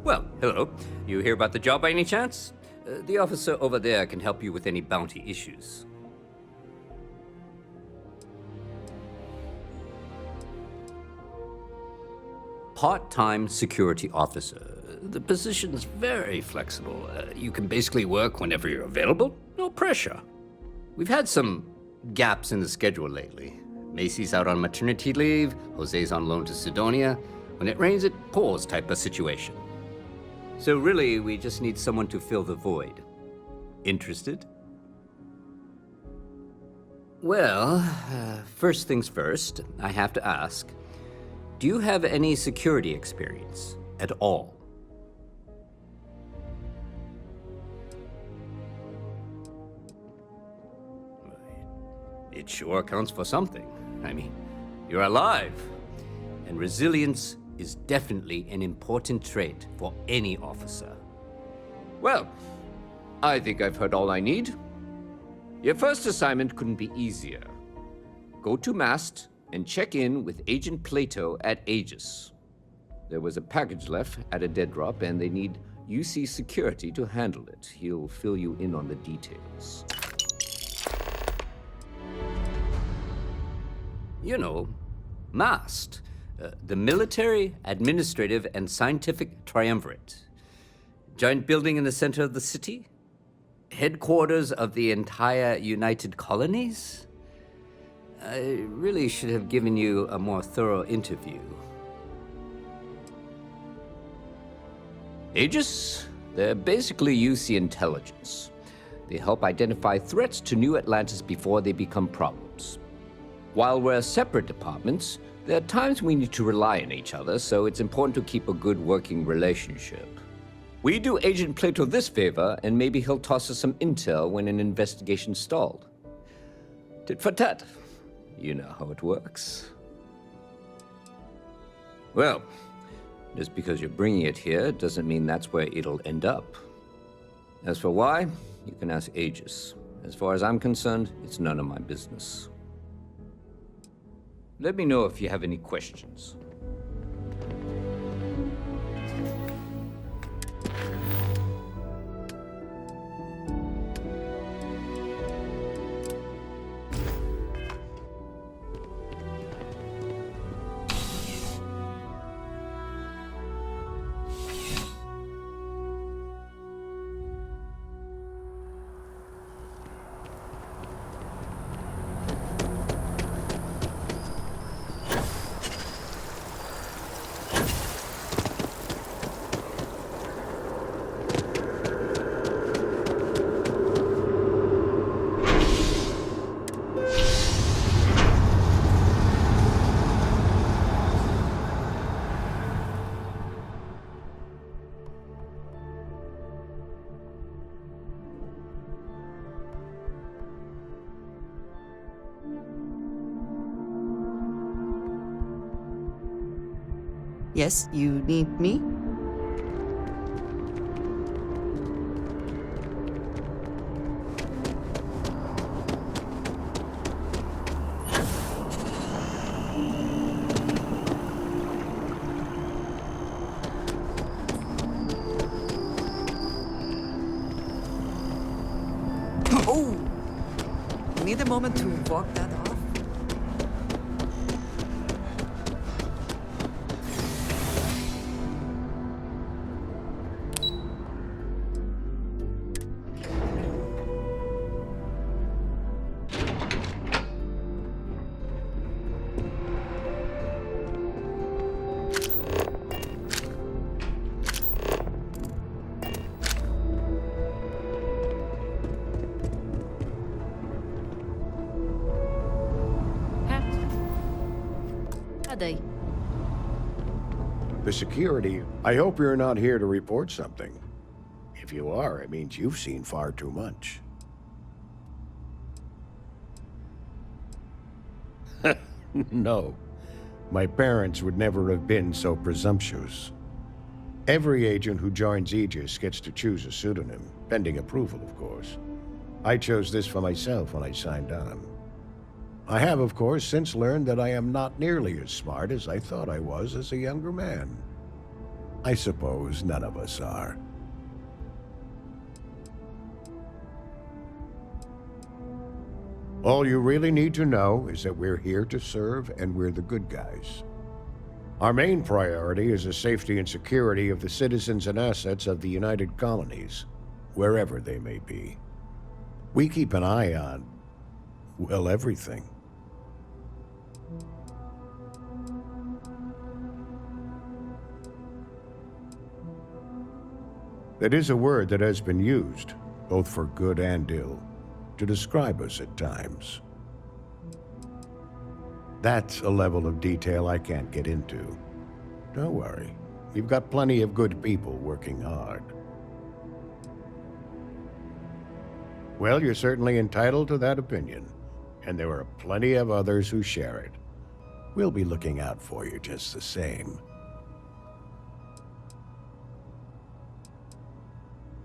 Well, hello. You hear about the job by any chance? The officer over there can help you with any bounty issues. Part-time security officer. The position's very flexible. You can basically work whenever you're available. No pressure. We've had some gaps in the schedule lately. Macy's out on maternity leave, Jose's on loan to Sidonia. When it rains, it pours type of situation. So really, we just need someone to fill the void. Interested? Well, first things first, I have to ask, do you have any security experience at all? It sure counts for something. I mean, you're alive. And resilience is definitely an important trait for any officer. Well, I think I've heard all I need. Your first assignment couldn't be easier. Go to Mast and check in with Agent Plato at Aegis. There was a package left at a dead drop, and they need UC security to handle it. He'll fill you in on the details. You know, MAST, the Military, Administrative, and Scientific Triumvirate. Giant building in the center of the city? Headquarters of the entire United Colonies? I really should have given you a more thorough interview. Aegis? They're basically UC intelligence. They help identify threats to New Atlantis before they become problems. While we're separate departments, there are times we need to rely on each other, so it's important to keep a good working relationship. We do Agent Plato this favor, and maybe he'll toss us some intel when an investigation stalled. Tit for tat. You know how it works. Well, just because you're bringing it here doesn't mean that's where it'll end up. As for why, you can ask Aegis. As far as I'm concerned, it's none of my business. Let me know if you have any questions. Yes, you need me? Oh! Need a moment to walk that off? The security, I hope you're not here to report something. If you are, it means you've seen far too much. No. My parents would never have been so presumptuous. Every agent who joins Aegis gets to choose a pseudonym, pending approval, of course. I chose this for myself when I signed on. I have, of course, since learned that I am not nearly as smart as I thought I was as a younger man. I suppose none of us are. All you really need to know is that we're here to serve and we're the good guys. Our main priority is the safety and security of the citizens and assets of the United Colonies, wherever they may be. We keep an eye on, well, everything. That is a word that has been used, both for good and ill, to describe us at times. That's a level of detail I can't get into. Don't worry, we've got plenty of good people working hard. Well, you're certainly entitled to that opinion, and there are plenty of others who share it. We'll be looking out for you just the same.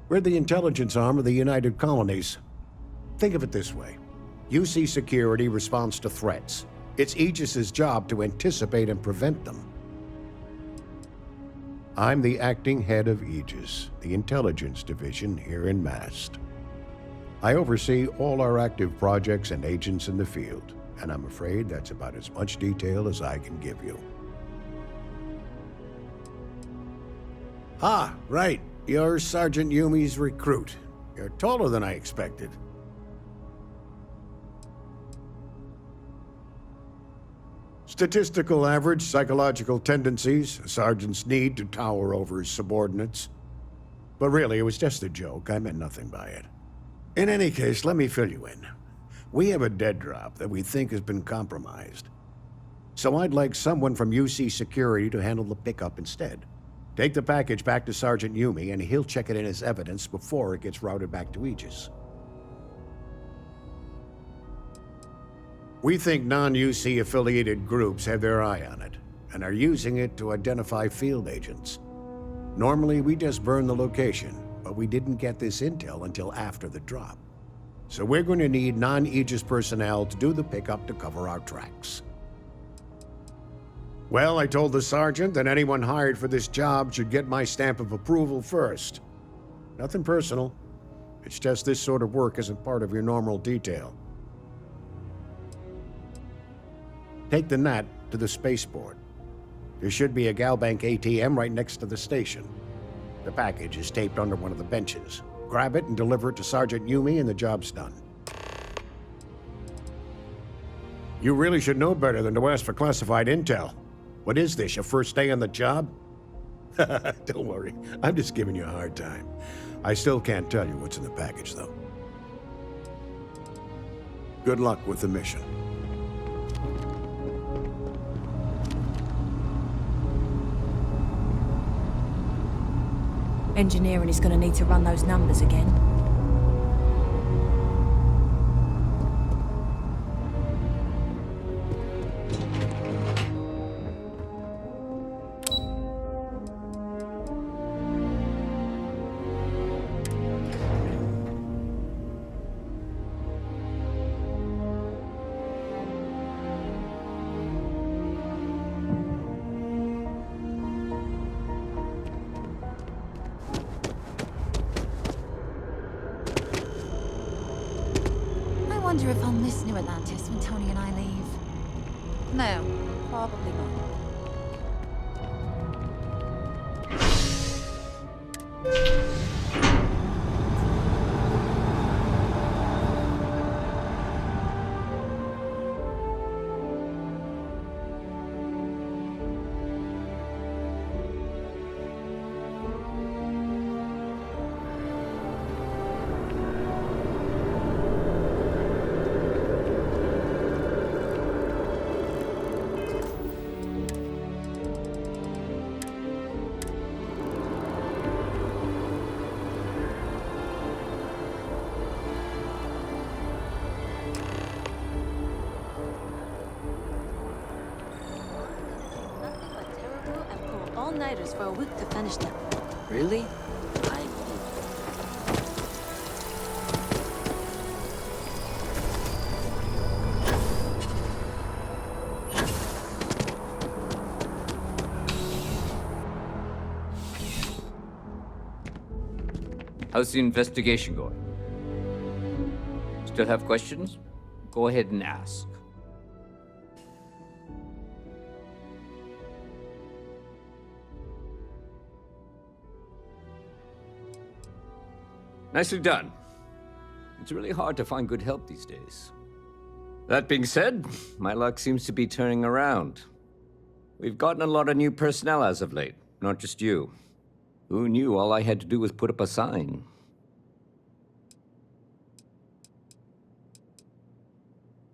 We're the intelligence arm of the United Colonies. Think of it this way. UC Security responds to threats. It's Aegis's job to anticipate and prevent them. I'm the acting head of Aegis, the intelligence division here in Mast. I oversee all our active projects and agents in the field, and I'm afraid that's about as much detail as I can give you. Ah, right. You're Sergeant Yumi's recruit. You're taller than I expected. Statistical average psychological tendencies, a sergeant's need to tower over his subordinates. But really, it was just a joke. I meant nothing by it. In any case, let me fill you in. We have a dead drop that we think has been compromised. So I'd like someone from UC Security to handle the pickup instead. Take the package back to Sergeant Yumi, and he'll check it in as evidence before it gets routed back to Aegis. We think non-UC affiliated groups have their eye on it, and are using it to identify field agents. Normally, we just burn the location, but we didn't get this intel until after the drop. So we're going to need non-Aegis personnel to do the pickup to cover our tracks. Well, I told the sergeant that anyone hired for this job should get my stamp of approval first. Nothing personal. It's just this sort of work isn't part of your normal detail. Take the Nat to the spaceport. There should be a Galbank ATM right next to the station. The package is taped under one of the benches. Grab it and deliver it to Sergeant Yumi and the job's done. You really should know better than to ask for classified intel. What is this, your first day on the job? Don't worry, I'm just giving you a hard time. I still can't tell you what's in the package, though. Good luck with the mission. Engineering is going to need to run those numbers again. I wonder if I'll miss New Atlantis when Tony and I leave. No, probably not. All-nighters for a week to finish them. Really? How's the investigation going? Still have questions? Go ahead and ask. Nicely done. It's really hard to find good help these days. That being said, my luck seems to be turning around. We've gotten a lot of new personnel as of late, not just you. Who knew all I had to do was put up a sign?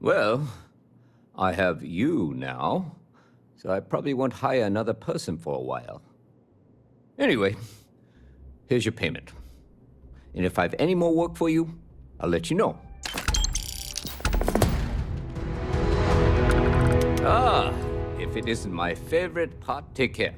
Well, I have you now, so I probably won't hire another person for a while. Anyway, here's your payment. And if I have any more work for you, I'll let you know. Ah, if it isn't my favorite part, take care.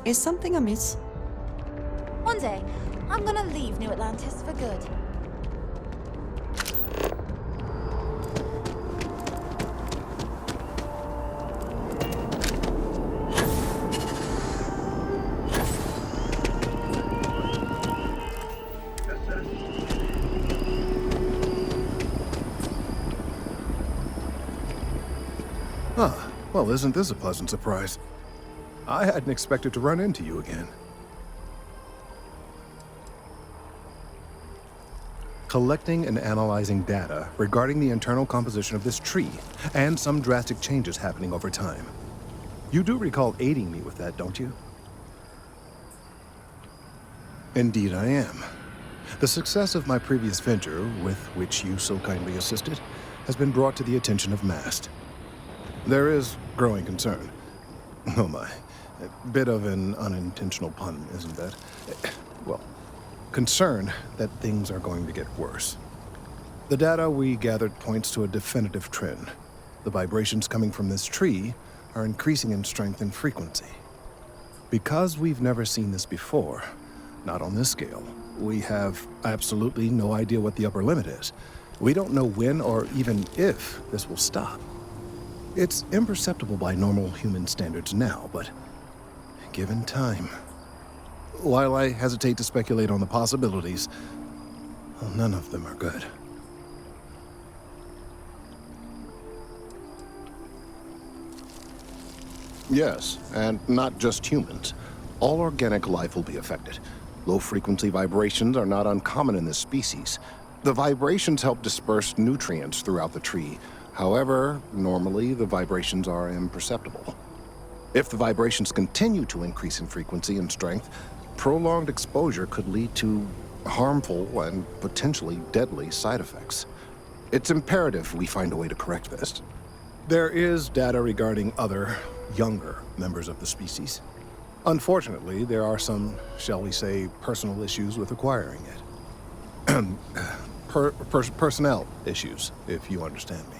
Is something amiss? One day, I'm gonna leave New Atlantis for good. Ah, well, isn't this a pleasant surprise? I hadn't expected to run into you again. Collecting and analyzing data regarding the internal composition of this tree, and some drastic changes happening over time. You do recall aiding me with that, don't you? Indeed I am. The success of my previous venture, with which you so kindly assisted, has been brought to the attention of MAST. There is growing concern. Oh my. A bit of an unintentional pun, isn't that? Well, concern that things are going to get worse. The data we gathered points to a definitive trend. The vibrations coming from this tree are increasing in strength and frequency. Because we've never seen this before, not on this scale, we have absolutely no idea what the upper limit is. We don't know when or even if this will stop. It's imperceptible by normal human standards now, but given time. While I hesitate to speculate on the possibilities, well, none of them are good. Yes, and not just humans. All organic life will be affected. Low-frequency vibrations are not uncommon in this species. The vibrations help disperse nutrients throughout the tree. However, normally the vibrations are imperceptible. If the vibrations continue to increase in frequency and strength, prolonged exposure could lead to harmful and potentially deadly side effects. It's imperative we find a way to correct this. There is data regarding other, younger members of the species. Unfortunately, there are some, shall we say, personal issues with acquiring it. Personnel issues, if you understand me.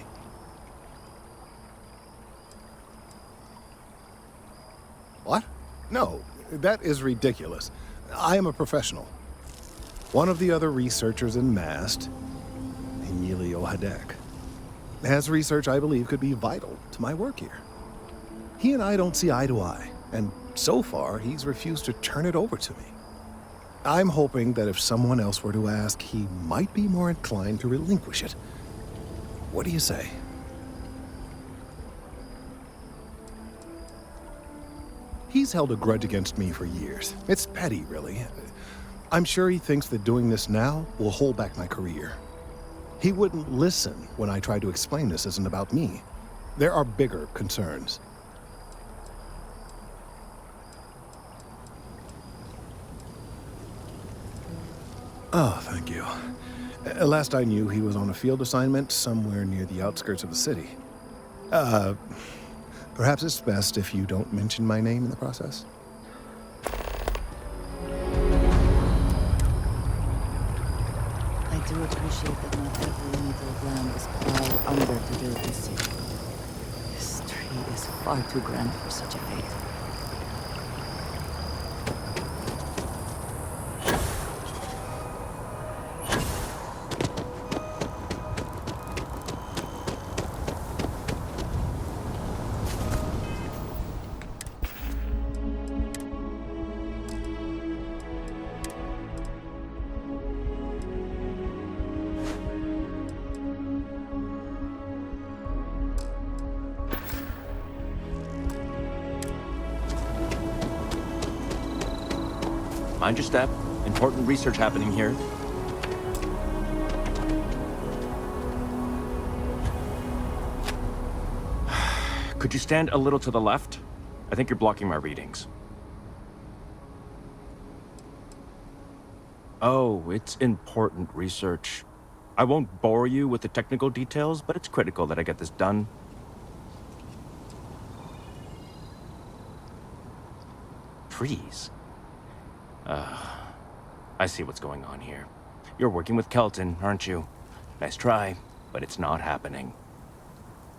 What? No, that is ridiculous. I am a professional. One of the other researchers in MAST, Emilio Hadek, has research I believe could be vital to my work here. He and I don't see eye to eye, and so far he's refused to turn it over to me. I'm hoping that if someone else were to ask, he might be more inclined to relinquish it. What do you say? He's held a grudge against me for years. It's petty, really. I'm sure he thinks that doing this now will hold back my career. He wouldn't listen when I tried to explain this isn't about me. There are bigger concerns. Oh, thank you. Last I knew, he was on a field assignment somewhere near the outskirts of the city. Perhaps it's best if you don't mention my name in the process. I do appreciate that not every meter of land was plowed under to build this city. This tree is far too grand for such a fate. Mind your step. Important research happening here. Could you stand a little to the left? I think you're blocking my readings. Oh, it's important research. I won't bore you with the technical details, but it's critical that I get this done. Trees. I see what's going on here. You're working with Kelton, aren't you? Nice try, but it's not happening.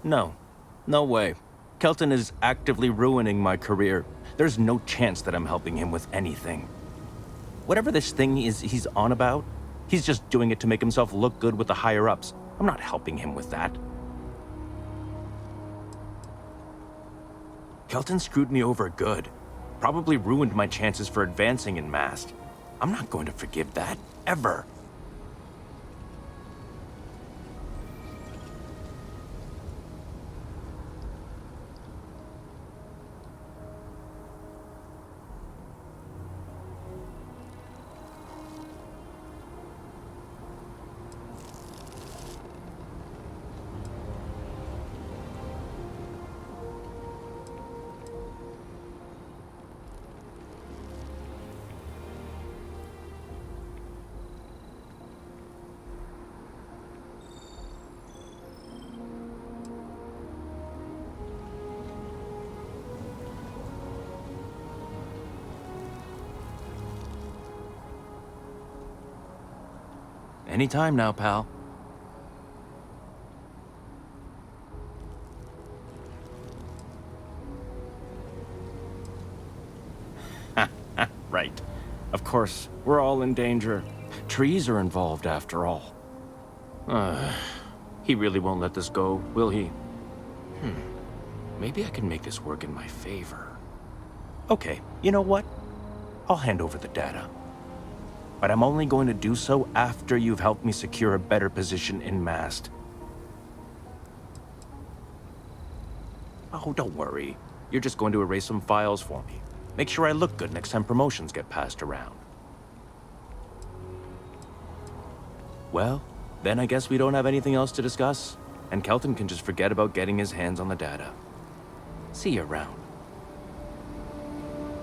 No. No way. Kelton is actively ruining my career. There's no chance that I'm helping him with anything. Whatever this thing is he's on about, he's just doing it to make himself look good with the higher-ups. I'm not helping him with that. Kelton screwed me over good. Probably ruined my chances for advancing in MAST. I'm not going to forgive that, ever. Anytime now, pal. Right. Of course, we're all in danger. Trees are involved after all. He really won't let this go, will he? Maybe I can make this work in my favor. Okay, you know what? I'll hand over the data. But I'm only going to do so after you've helped me secure a better position in Mast. Oh, don't worry. You're just going to erase some files for me. Make sure I look good next time promotions get passed around. Well, then I guess we don't have anything else to discuss, and Kelton can just forget about getting his hands on the data. See you around.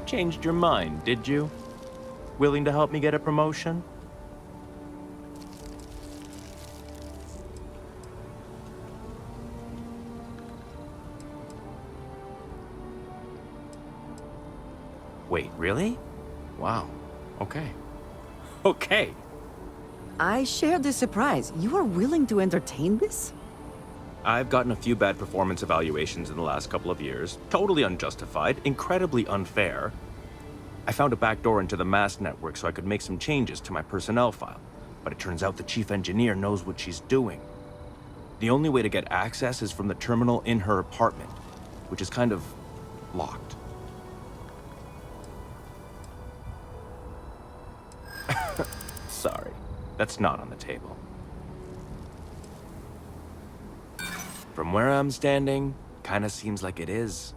Changed your mind, did you? Willing to help me get a promotion? Wait, really? Wow. Okay. Okay. I share this surprise. You are willing to entertain this? I've gotten a few bad performance evaluations in the last couple of years. Totally unjustified, incredibly unfair. I found a backdoor into the Mast network so I could make some changes to my personnel file. But it turns out the chief engineer knows what she's doing. The only way to get access is from the terminal in her apartment, which is kind of locked. Sorry, that's not on the table. From where I'm standing, kinda seems like it is.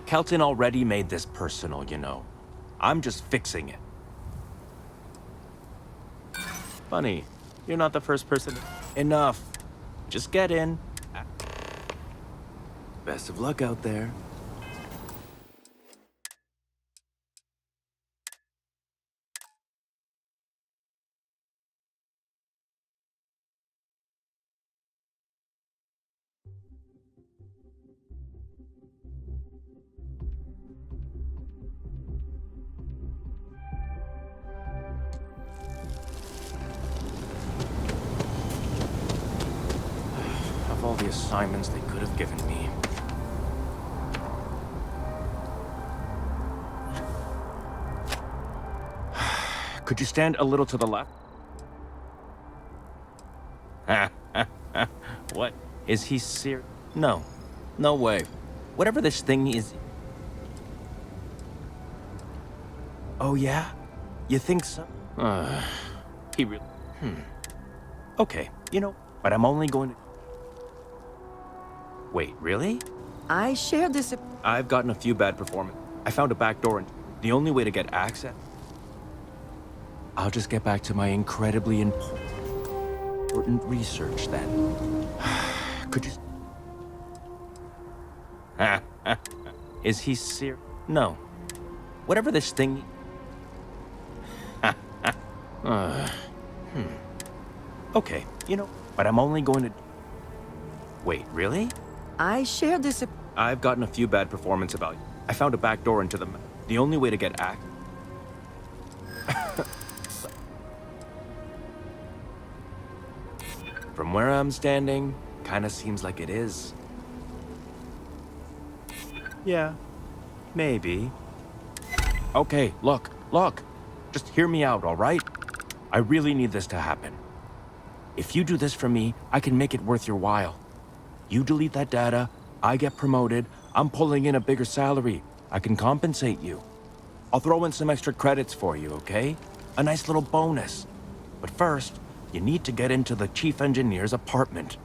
Kelton already made this personal, you know. I'm just fixing it. Funny, you're not the first person. Enough. Just get in. Best of luck out there. Of all the assignments they could have given me. Could you stand a little to the left? What? Is he serious? No. No way. Whatever this thing is... Oh, yeah? You think so? He really... Okay, you know, but I'm only going to... Wait, really? I share this... I've gotten a few bad performance. I found a backdoor and the only way to get access... I'll just get back to my incredibly important research then. Could you... Is he serious? No. Whatever this thing... Okay, you know, but I'm only going to... Wait, really? I share this... I've gotten a few bad performance about you. I found a backdoor into the only way to get From where I'm standing, kinda seems like it is. Yeah, maybe. Okay, look. Just hear me out, all right? I really need this to happen. If you do this for me, I can make it worth your while. You delete that data, I get promoted, I'm pulling in a bigger salary. I can compensate you. I'll throw in some extra credits for you, okay? A nice little bonus. But first, you need to get into the chief engineer's apartment.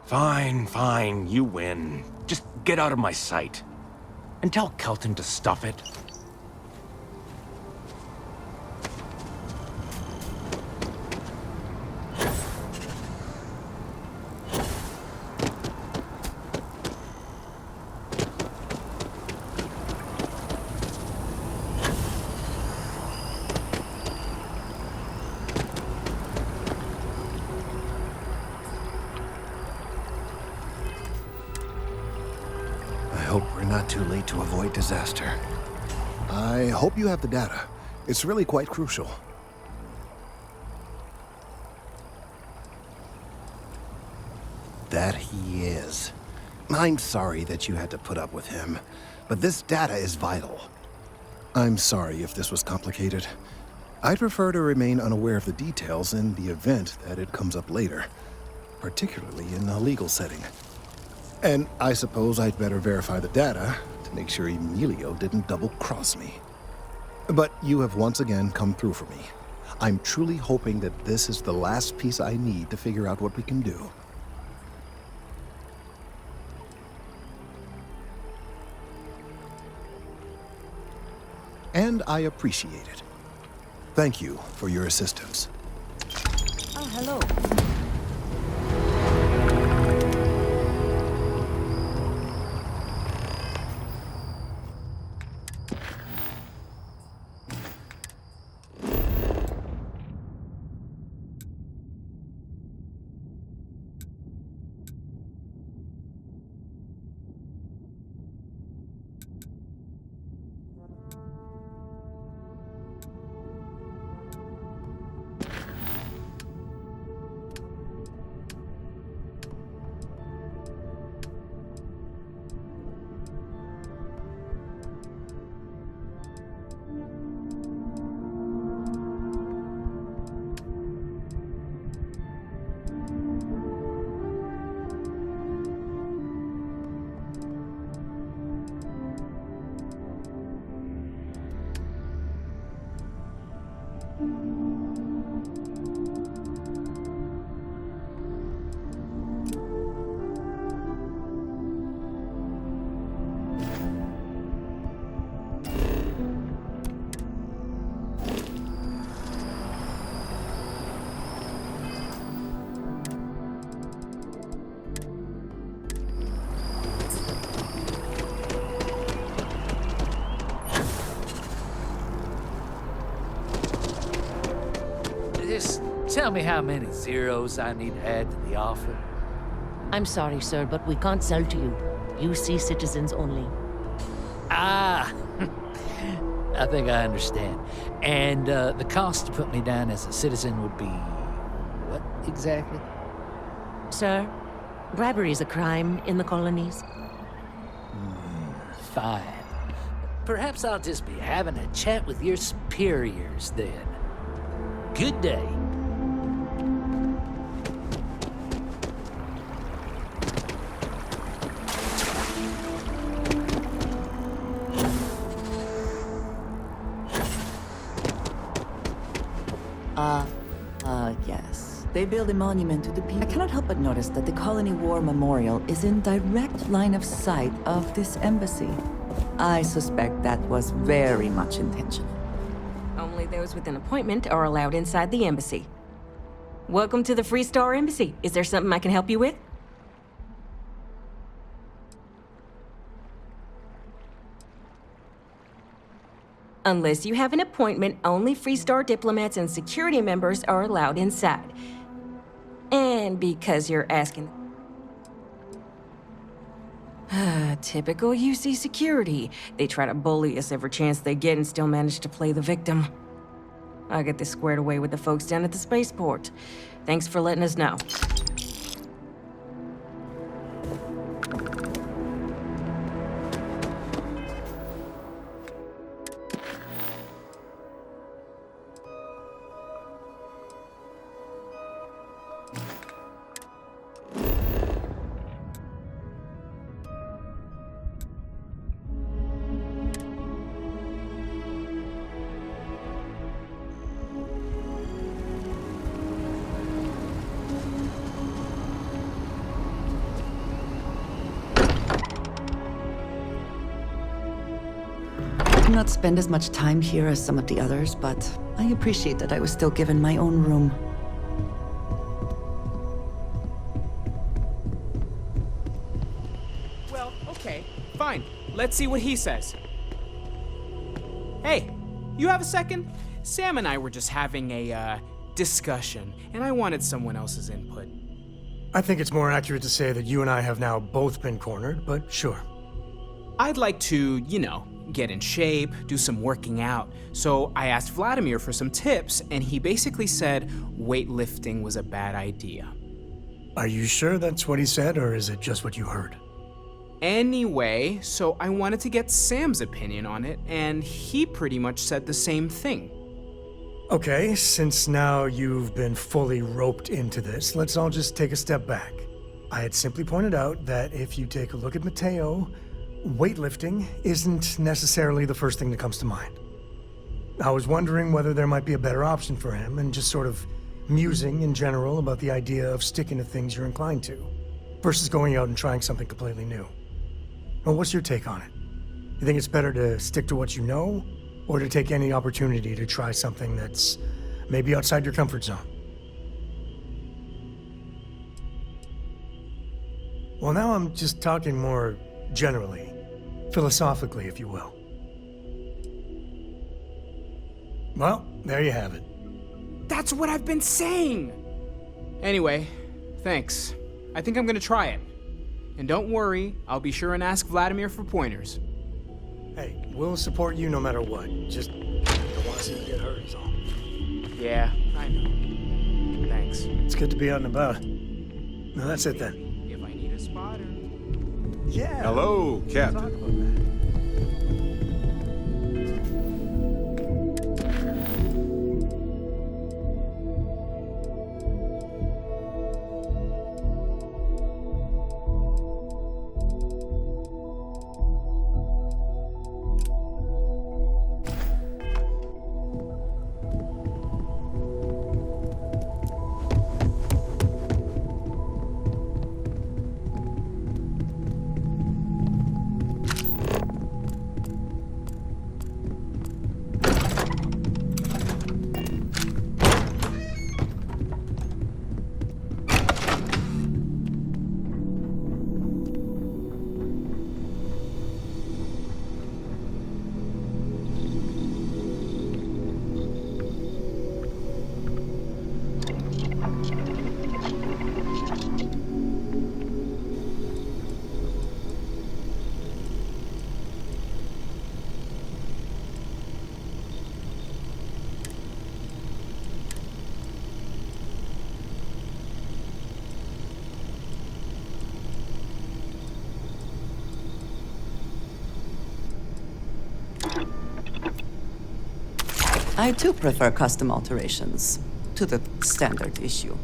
Fine, you win. Just get out of my sight. And tell Kelton to stuff it. I hope we're not too late to avoid disaster. I hope you have the data. It's really quite crucial. that he is. I'm sorry that you had to put up with him, but this data is vital. I'm sorry if this was complicated. I'd prefer to remain unaware of the details in the event that it comes up later, particularly in a legal setting. And I suppose I'd better verify the data to make sure Emilio didn't double-cross me. But you have once again come through for me. I'm truly hoping that this is the last piece I need to figure out what we can do. And I appreciate it. Thank you for your assistance. Oh, hello. Just tell me how many zeros I need to add to the offer. I'm sorry, sir, but we can't sell to you. UC citizens only. Ah, I think I understand. And the cost to put me down as a citizen would be what exactly? Sir, bribery is a crime in the colonies. Fine. Perhaps I'll just be having a chat with your superiors then. Good day. Yes. They build a monument to the people. I cannot help but notice that the Colony War Memorial is in direct line of sight of this embassy. I suspect that was very much intentional. Only those with an appointment are allowed inside the embassy. Welcome to the Free Star Embassy. Is there something I can help you with? Unless you have an appointment, only Free Star diplomats and security members are allowed inside. And because you're asking... Typical UC security. They try to bully us every chance they get and still manage to play the victim. I'll get this squared away with the folks down at the spaceport. Thanks for letting us know. Not spend as much time here as some of the others, but I appreciate that I was still given my own room. Well, okay, fine. Let's see what he says. Hey, you have a second? Sam and I were just having a, discussion, and I wanted someone else's input. I think it's more accurate to say that you and I have now both been cornered, but sure. I'd like to, get in shape, do some working out. So I asked Vladimir for some tips, and he basically said weightlifting was a bad idea. Are you sure that's what he said, or is it just what you heard? Anyway, so I wanted to get Sam's opinion on it, and he pretty much said the same thing. Okay, since now you've been fully roped into this, let's all just take a step back. I had simply pointed out that if you take a look at Mateo, weightlifting isn't necessarily the first thing that comes to mind. I was wondering whether there might be a better option for him, and just sort of musing in general about the idea of sticking to things you're inclined to, versus going out and trying something completely new. Well, what's your take on it? You think it's better to stick to what you know, or to take any opportunity to try something that's maybe outside your comfort zone? Well, now I'm just talking more generally, philosophically, if you will. Well, there you have it. That's what I've been saying! Anyway, thanks. I think I'm gonna try it. And don't worry, I'll be sure and ask Vladimir for pointers. Hey, we'll support you no matter what. Just don't want to see you get hurt is all. Yeah, I know. Thanks. It's good to be out and about. No, that's it then. If I need a spotter. Yeah. Hello, Captain. Talk about that. I too prefer custom alterations to the standard issue.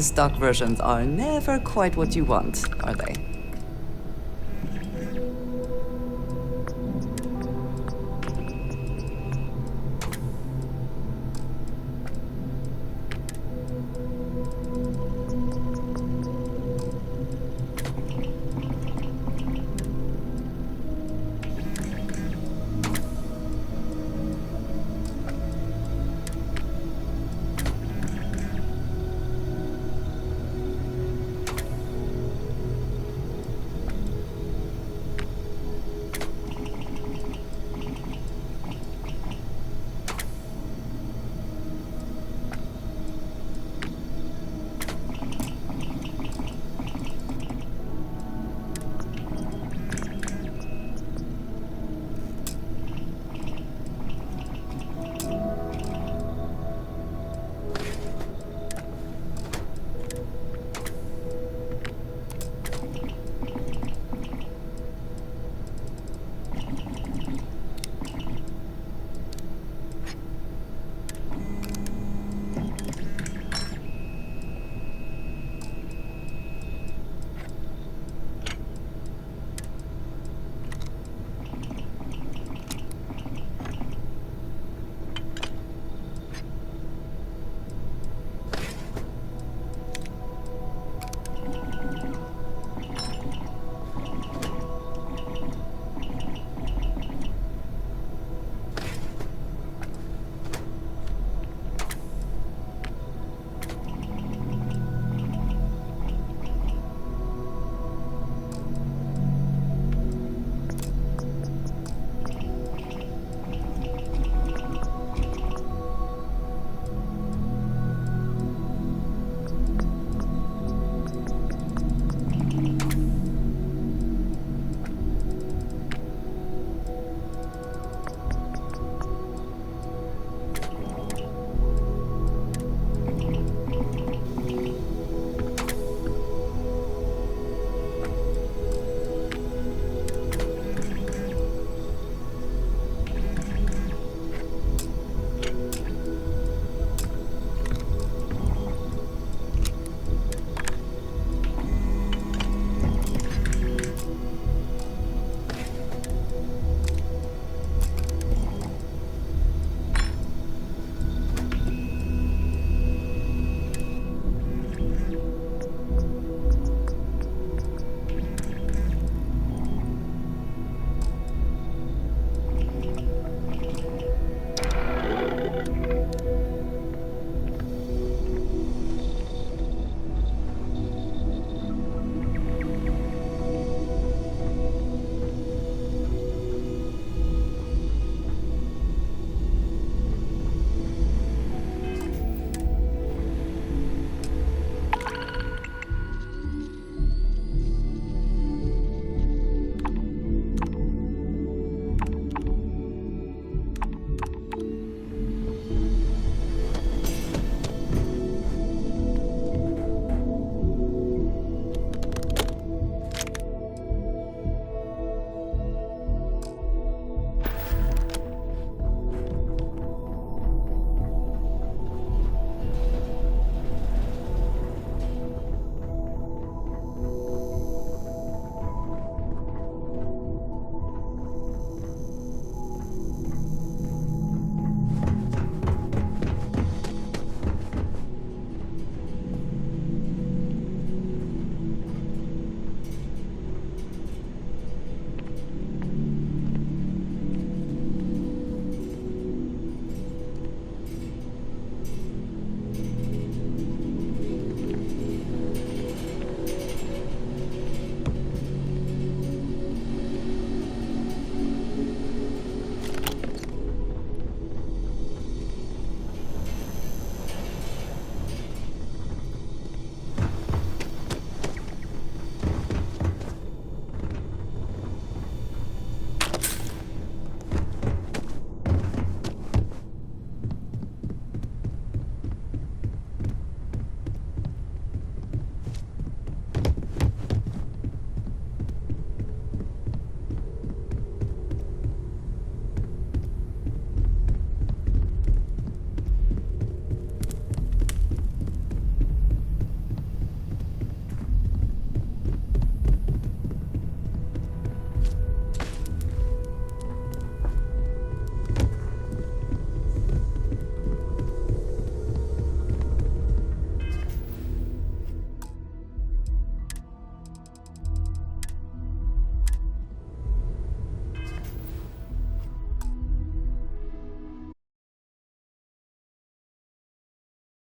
stock versions are never quite what you want, are they?